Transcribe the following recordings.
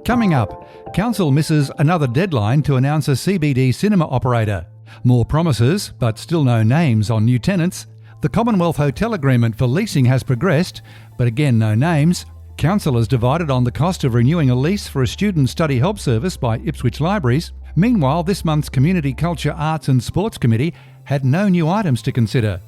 Coming up, Council misses another deadline to announce a CBD cinema operator. More promises, but still no names on new tenants. The Commonwealth Hotel agreement for leasing has progressed, but again no names. Councillors divided on the cost of renewing a lease for a student study help service by Ipswich Libraries. Meanwhile, this month's Community Culture, Arts and Sports Committee had no new items to consider.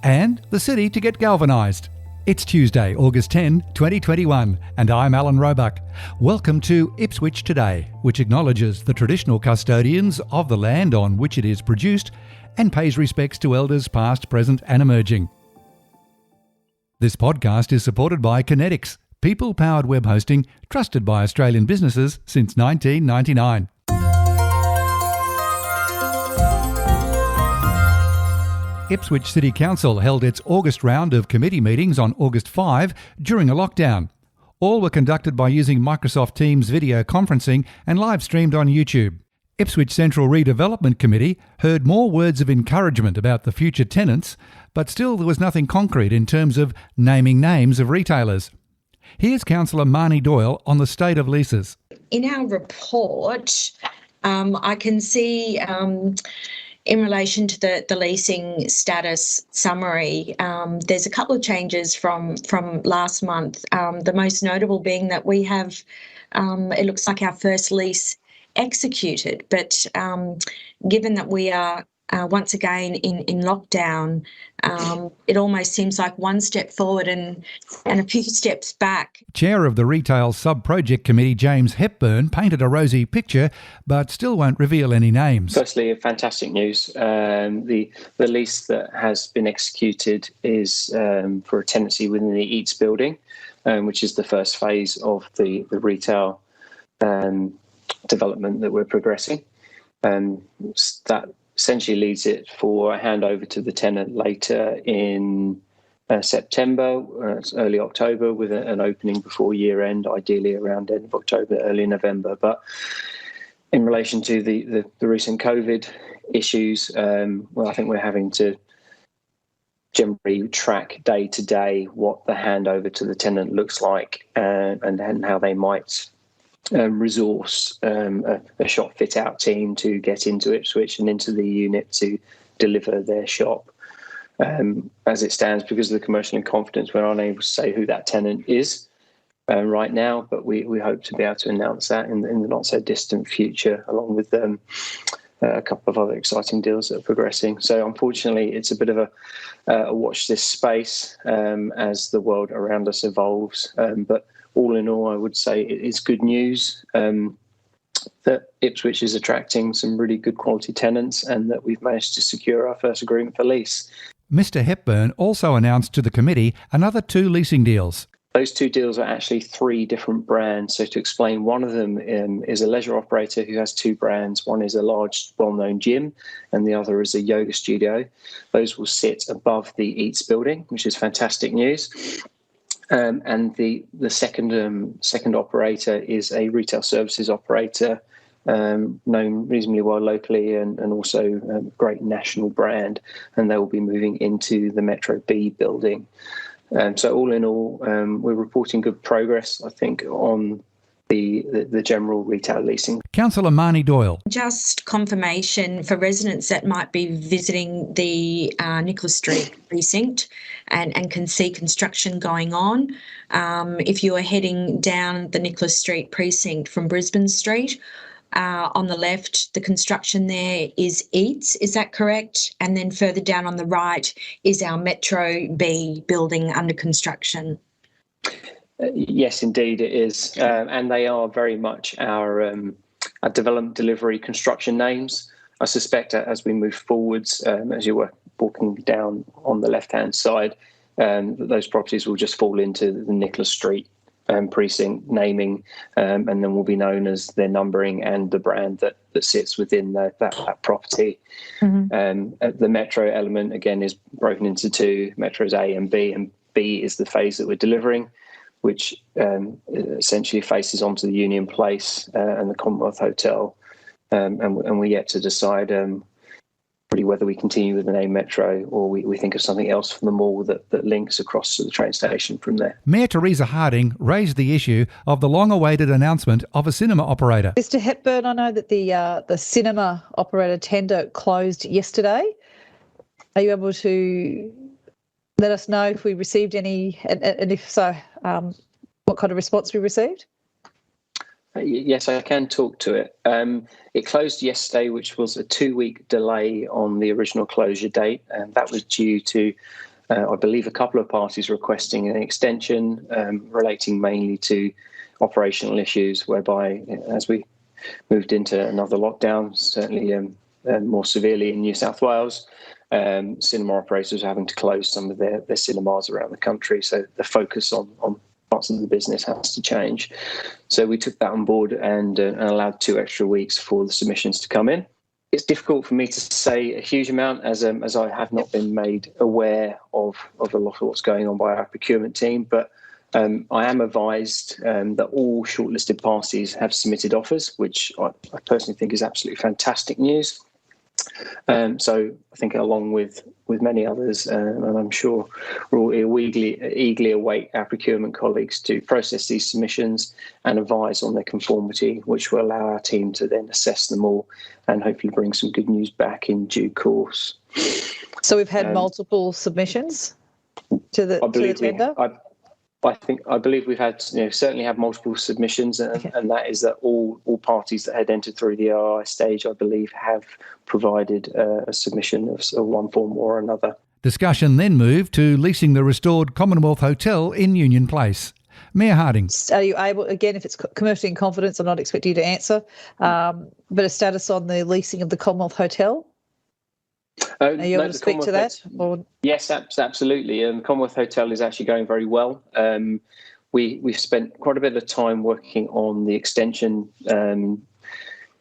And the city to get galvanized. It's Tuesday, August 10, 2021, and I'm Alan Roebuck. Welcome to Ipswich Today, which acknowledges the traditional custodians of the land on which it is produced and pays respects to elders past, present and emerging. This podcast is supported by Kinetics, people-powered web hosting trusted by Australian businesses since 1999. Ipswich City Council held its August round of committee meetings on August 5 during a lockdown. All were conducted by using Microsoft Teams video conferencing and live streamed on YouTube. Ipswich Central Redevelopment Committee heard more words of encouragement about the future tenants, but still there was nothing concrete in terms of naming names of retailers. Here's Councillor Marnie Doyle on the state of leases. In our report, I can see in relation to the leasing status summary, there's a couple of changes from last month. The most notable being that we have, it looks like our first lease executed, but given that we are once again in lockdown, it almost seems like one step forward and a few steps back. Chair of the Retail Sub-Project Committee, James Hepburn, painted a rosy picture, but still won't reveal any names. Firstly, fantastic news. The lease that has been executed is for a tenancy within the Eats building, which is the first phase of the retail development that we're progressing. That essentially leads it for a handover to the tenant later in September, early October, with an opening before year end, ideally around end of October, early November. But in relation to the recent COVID issues, I think we're having to generally track day to day what the handover to the tenant looks like and how they might resource a shop fit out team to get into Ipswich and into the unit to deliver their shop. As it stands, because of the commercial in confidence, we're unable to say who that tenant is right now, but we hope to be able to announce that in the not so distant future, along with a couple of other exciting deals that are progressing. So unfortunately, it's a bit of a watch this space as the world around us evolves. But all in all, I would say it is good news that Ipswich is attracting some really good quality tenants and that we've managed to secure our first agreement for lease. Mr Hepburn also announced to the committee another 2 leasing deals. Those 2 deals are actually 3 different brands. So to explain, one of them is a leisure operator who has 2 brands. One is a large, well-known gym and the other is a yoga studio. Those will sit above the Eats building, which is fantastic news. And the second operator is a retail services operator, known reasonably well locally and also a great national brand, and they will be moving into the Metro B building. So all in all, we're reporting good progress, I think, on the general retail leasing. Councillor Marnie Doyle. Just confirmation for residents that might be visiting the Nicholas Street precinct and can see construction going on. If you are heading down the Nicholas Street precinct from Brisbane Street, on the left, the construction there is Eats, is that correct? And then further down on the right is our Metro B building under construction. Yes, indeed it is. And they are very much our development, delivery, construction names. I suspect as we move forwards, as you were walking down on the left-hand side, those properties will just fall into the Nicholas Street precinct naming, and then will be known as their numbering and the brand that sits within that property. Mm-hmm. The Metro element, again, is broken into 2. Metros A and B is the phase that we're delivering, which essentially faces onto the Union Place and the Commonwealth Hotel. And we're yet to decide really whether we continue with the name Metro or we think of something else for the mall that links across to the train station from there. Mayor Teresa Harding raised the issue of the long-awaited announcement of a cinema operator. Mr Hepburn, I know that the cinema operator tender closed yesterday. Are you able to let us know if we received any, and if so, what kind of response we received? Yes, I can talk to it. It closed yesterday, which was a 2-week delay on the original closure date, and that was due to, I believe, a couple of parties requesting an extension relating mainly to operational issues, whereby as we moved into another lockdown, certainly more severely in New South Wales, cinema operators are having to close some of their cinemas around the country. So the focus on parts of the business has to change. So we took that on board and allowed 2 extra weeks for the submissions to come in. It's difficult for me to say a huge amount as I have not been made aware of a lot of what's going on by our procurement team, but I am advised that all shortlisted parties have submitted offers, which I personally think is absolutely fantastic news. So I think along with many others, and I'm sure we'll eagerly await our procurement colleagues to process these submissions and advise on their conformity, which will allow our team to then assess them all and hopefully bring some good news back in due course. So we've had multiple submissions to the tender? I believe we've had, certainly had multiple submissions, and that is that all parties that had entered through the RI stage, I believe, have provided a submission of one form or another. Discussion then moved to leasing the restored Commonwealth Hotel in Union Place. Mayor Harding. Are you able, again, if it's commercially in confidence, I'm not expecting you to answer, but a status on the leasing of the Commonwealth Hotel? Are you able to speak to that? Yes, absolutely. Commonwealth Hotel is actually going very well. We've spent quite a bit of time working on the extension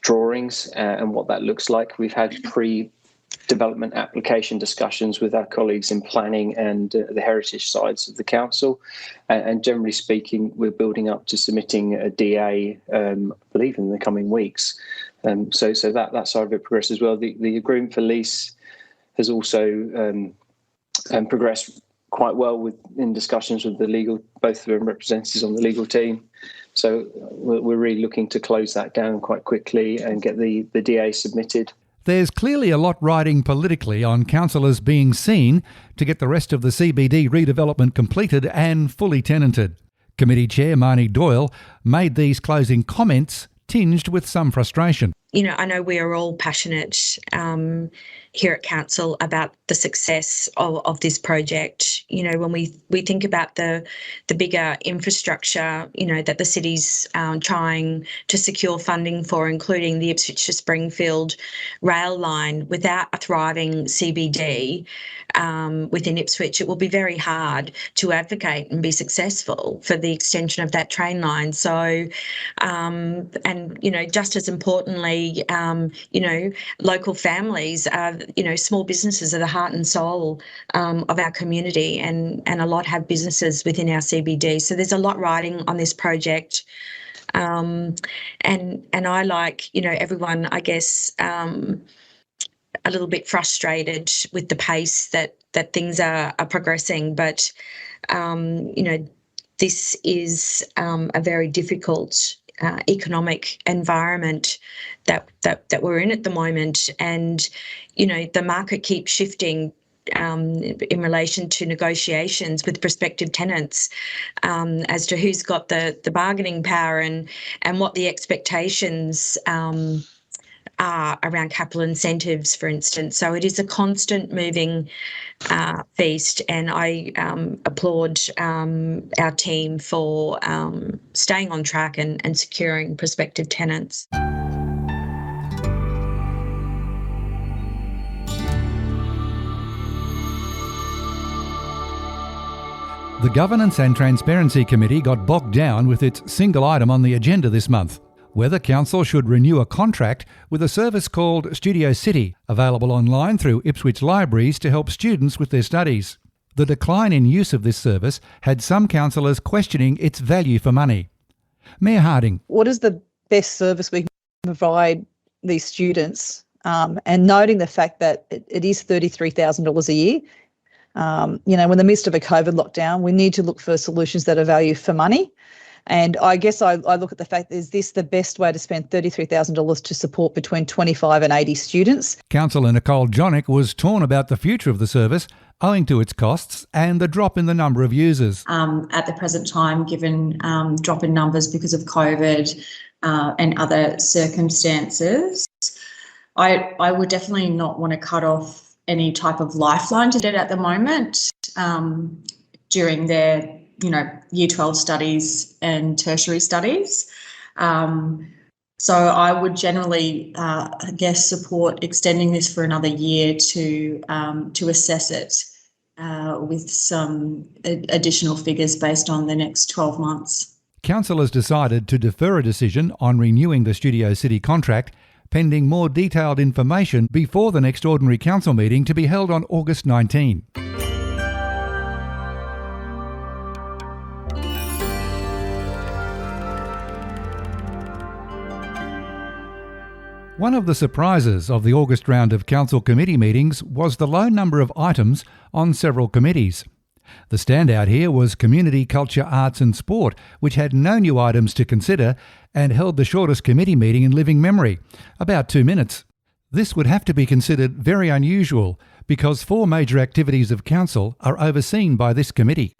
drawings and what that looks like. We've had pre-development application discussions with our colleagues in planning and the heritage sides of the council. And generally speaking, we're building up to submitting a DA, I believe, in the coming weeks. So that side of it progresses well. The agreement for lease has also progressed quite well in discussions with both of them representatives on the legal team. So we're really looking to close that down quite quickly and get the DA submitted. There's clearly a lot riding politically on councillors being seen to get the rest of the CBD redevelopment completed and fully tenanted. Committee Chair Marnie Doyle made these closing comments tinged with some frustration. I know we are all passionate here at Council about the success of this project. When we think about the bigger infrastructure, that the city's trying to secure funding for, including the Ipswich to Springfield rail line, without a thriving CBD within Ipswich, it will be very hard to advocate and be successful for the extension of that train line. So, just as importantly, local families are, small businesses are the heart and soul of our community, and a lot have businesses within our CBD. So there's a lot riding on this project. And I, like, everyone, I guess, a little bit frustrated with the pace that things are progressing. But, this is a very difficult economic environment that we're in at the moment, and the market keeps shifting in relation to negotiations with prospective tenants as to who's got the bargaining power and what the expectations are around capital incentives, for instance. So it is a constant moving feast, and I applaud our team for staying on track and securing prospective tenants. The Governance and Transparency Committee got bogged down with its single item on the agenda this month: whether Council should renew a contract with a service called Studio City, available online through Ipswich Libraries to help students with their studies. The decline in use of this service had some councillors questioning its value for money. Mayor Harding. What is the best service we can provide these students and noting the fact that it is $33,000 a year. You know, in the midst of a COVID lockdown, we need to look for solutions that are value for money. And I guess I look at the fact, is this the best way to spend $33,000 to support between 25 and 80 students? Councillor Nicole Jonick was torn about the future of the service owing to its costs and the drop in the number of users. At the present time, given drop in numbers because of COVID and other circumstances, I would definitely not want to cut off any type of lifeline to it at the moment during their Year 12 studies and tertiary studies. So I would generally, support extending this for another year to assess it with some additional figures based on the next 12 months. Councillors decided to defer a decision on renewing the Studio City contract pending more detailed information before the next ordinary council meeting to be held on August 19. One of the surprises of the August round of council committee meetings was the low number of items on several committees. The standout here was Community, Culture, Arts and Sport, which had no new items to consider and held the shortest committee meeting in living memory, about 2 minutes. This would have to be considered very unusual because 4 major activities of council are overseen by this committee.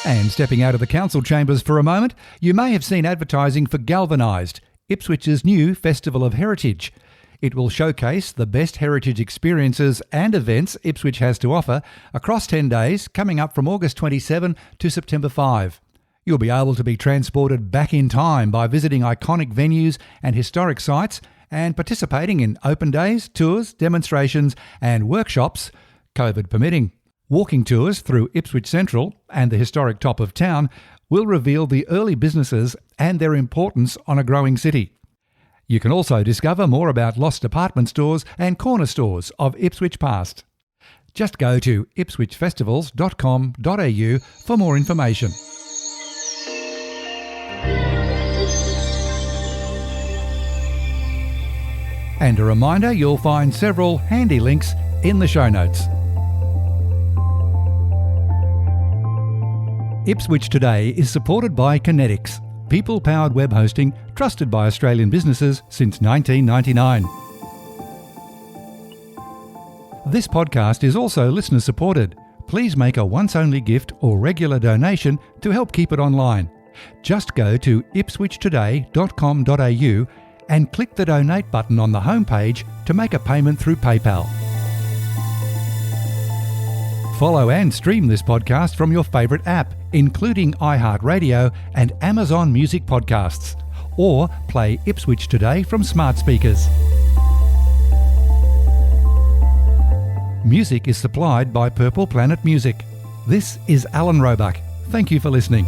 And stepping out of the council chambers for a moment, you may have seen advertising for Galvanized, Ipswich's new Festival of Heritage. It will showcase the best heritage experiences and events Ipswich has to offer across 10 days, coming up from August 27 to September 5. You'll be able to be transported back in time by visiting iconic venues and historic sites and participating in open days, tours, demonstrations and workshops, COVID permitting. Walking tours through Ipswich Central and the historic top of town will reveal the early businesses and their importance on a growing city. You can also discover more about lost department stores and corner stores of Ipswich past. Just go to ipswichfestivals.com.au for more information. And a reminder, you'll find several handy links in the show notes. Ipswich Today is supported by Kinetics, people-powered web hosting trusted by Australian businesses since 1999. This podcast is also listener-supported. Please make a once-only gift or regular donation to help keep it online. Just go to ipswichtoday.com.au and click the donate button on the homepage to make a payment through PayPal. Follow and stream this podcast from your favourite app, including iHeartRadio and Amazon Music Podcasts, or play Ipswich Today from smart speakers. Music is supplied by Purple Planet Music. This is Alan Roebuck. Thank you for listening.